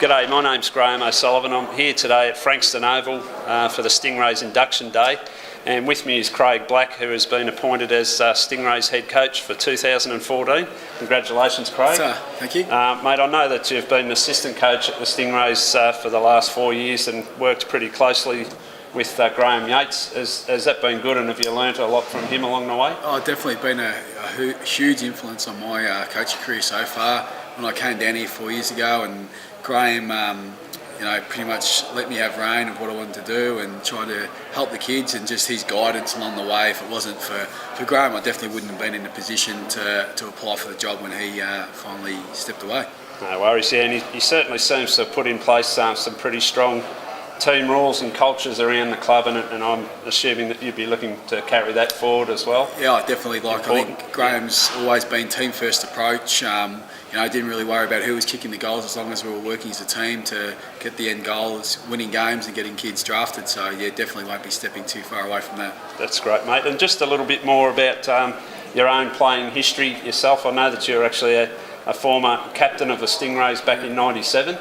G'day, my name's Graeme O'Sullivan. I'm here today at Frankston Oval for the Stingrays Induction Day, and with me is Craig Black, who has been appointed as Stingrays head coach for 2014. Congratulations, Craig. Thank you. Mate, I know that you've been an assistant coach at the Stingrays for the last 4 years and worked pretty closely with Graeme Yates. Has that been good, and have you learnt a lot from him along the way? Oh, definitely been a huge influence on my coaching career so far. When I came down here 4 years ago, and Graeme, pretty much let me have reign of what I wanted to do and try to help the kids, and just his guidance along the way. If it wasn't for Graeme, I definitely wouldn't have been in a position to apply for the job when he finally stepped away. No worries, yeah, and he certainly seems to have put in place some pretty strong team rules and cultures around the club, and I'm assuming that you'd be looking to carry that forward as well. Yeah, I definitely like. Important. I think Graeme's always been team first approach. Didn't really worry about who was kicking the goals as long as we were working as a team to get the end goal, as winning games and getting kids drafted. So yeah, definitely won't be stepping too far away from that. That's great, mate. And just a little bit more about your own playing history yourself. I know that you're actually a former captain of the Stingrays back in '97.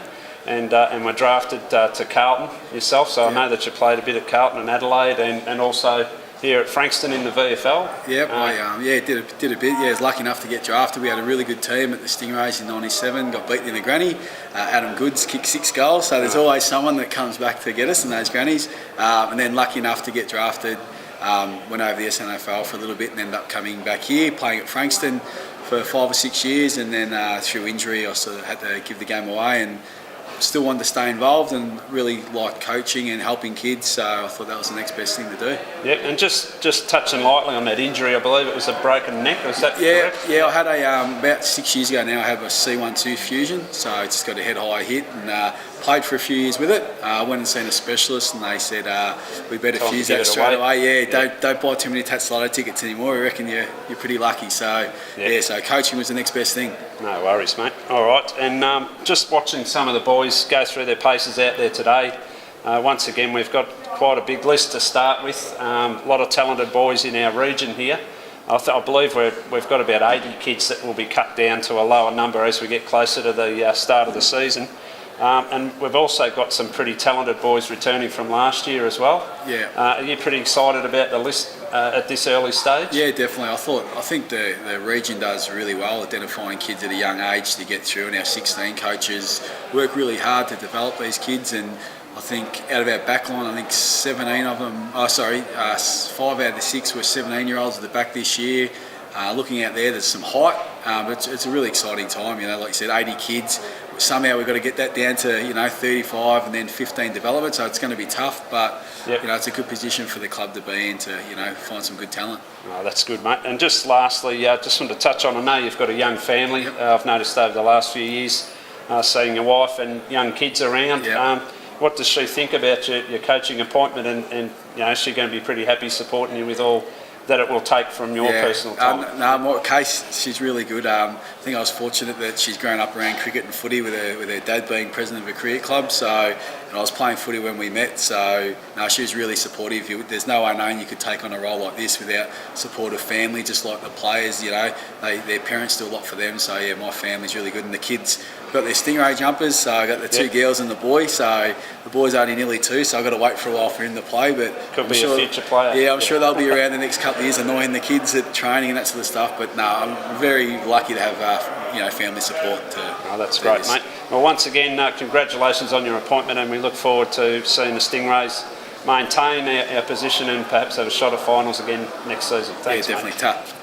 And were drafted to Carlton yourself, so I know that you played a bit at Carlton and Adelaide, and also here at Frankston in the VFL. Yeah, did a bit. Yeah, I was lucky enough to get drafted. We had a really good team at the Stingrays in '97. Got beaten in the granny. Adam Goods kicked 6 goals, so there's always someone that comes back to get us in those grannies. And then lucky enough to get drafted. Went over the SNFL for a little bit and ended up coming back here, playing at Frankston for 5 or 6 years, and then through injury I sort of had to give the game away, and still wanted to stay involved and really liked coaching and helping kids, so I thought that was the next best thing to do. Yeah, and just touching lightly on that injury, I believe it was a broken neck, was that correct? Yeah, I had about 6 years ago now, I had a C1-2 fusion, so I just got a head-high hit and played for a few years with it. I went and seen a specialist and they said, we better fuse that straight away. Yeah, don't buy too many Tats Lotto tickets anymore, we reckon you're pretty lucky. So so coaching was the next best thing. No worries, mate. All right, and just watching some of the boys go through their paces out there today, once again we've got quite a big list to start with. A lot of talented boys in our region here. I believe we've got about 80 kids that will be cut down to a lower number as we get closer to the start of the season. And we've also got some pretty talented boys returning from last year as well. Yeah. Are you pretty excited about the list at this early stage? Yeah, definitely. I think the region does really well identifying kids at a young age to get through, and our 16 coaches work really hard to develop these kids. And I think out of our backline, I think 17 of them, 5 out of the 6 were 17-year-olds at the back this year. Looking out there, there's some height, but it's a really exciting time. Like you said, 80 kids. Somehow we've got to get that down to 35 and then 15 development. So it's going to be tough, but it's a good position for the club to be in to find some good talent. Oh, that's good, mate. And just lastly, just want to touch on. I know you've got a young family. I've noticed over the last few years, seeing your wife and young kids around. What does she think about your coaching appointment? And is she going to be pretty happy supporting you with all that it will take from your personal time? No, in my case, she's really good. I think I was fortunate that she's grown up around cricket and footy with her dad being president of a cricket club. So, and I was playing footy when we met. So, no, she was really supportive. There's no way known you could take on a role like this without support of family, just like the players. Their parents do a lot for them. So, yeah, my family's really good, and the kids got their Stingray jumpers. So I got the 2 girls and the boy. So the boy's only nearly 2, so I've got to wait for a while for him to play. But could be a future player. Yeah, I'm sure they'll be around the next couple of years, annoying the kids at training and that sort of stuff. But no, I'm very lucky to have family support. That's great, mate. Well, once again, congratulations on your appointment, and we look forward to seeing the Stingrays maintain our position and perhaps have a shot at finals again next season. Thanks, definitely mate. Tough.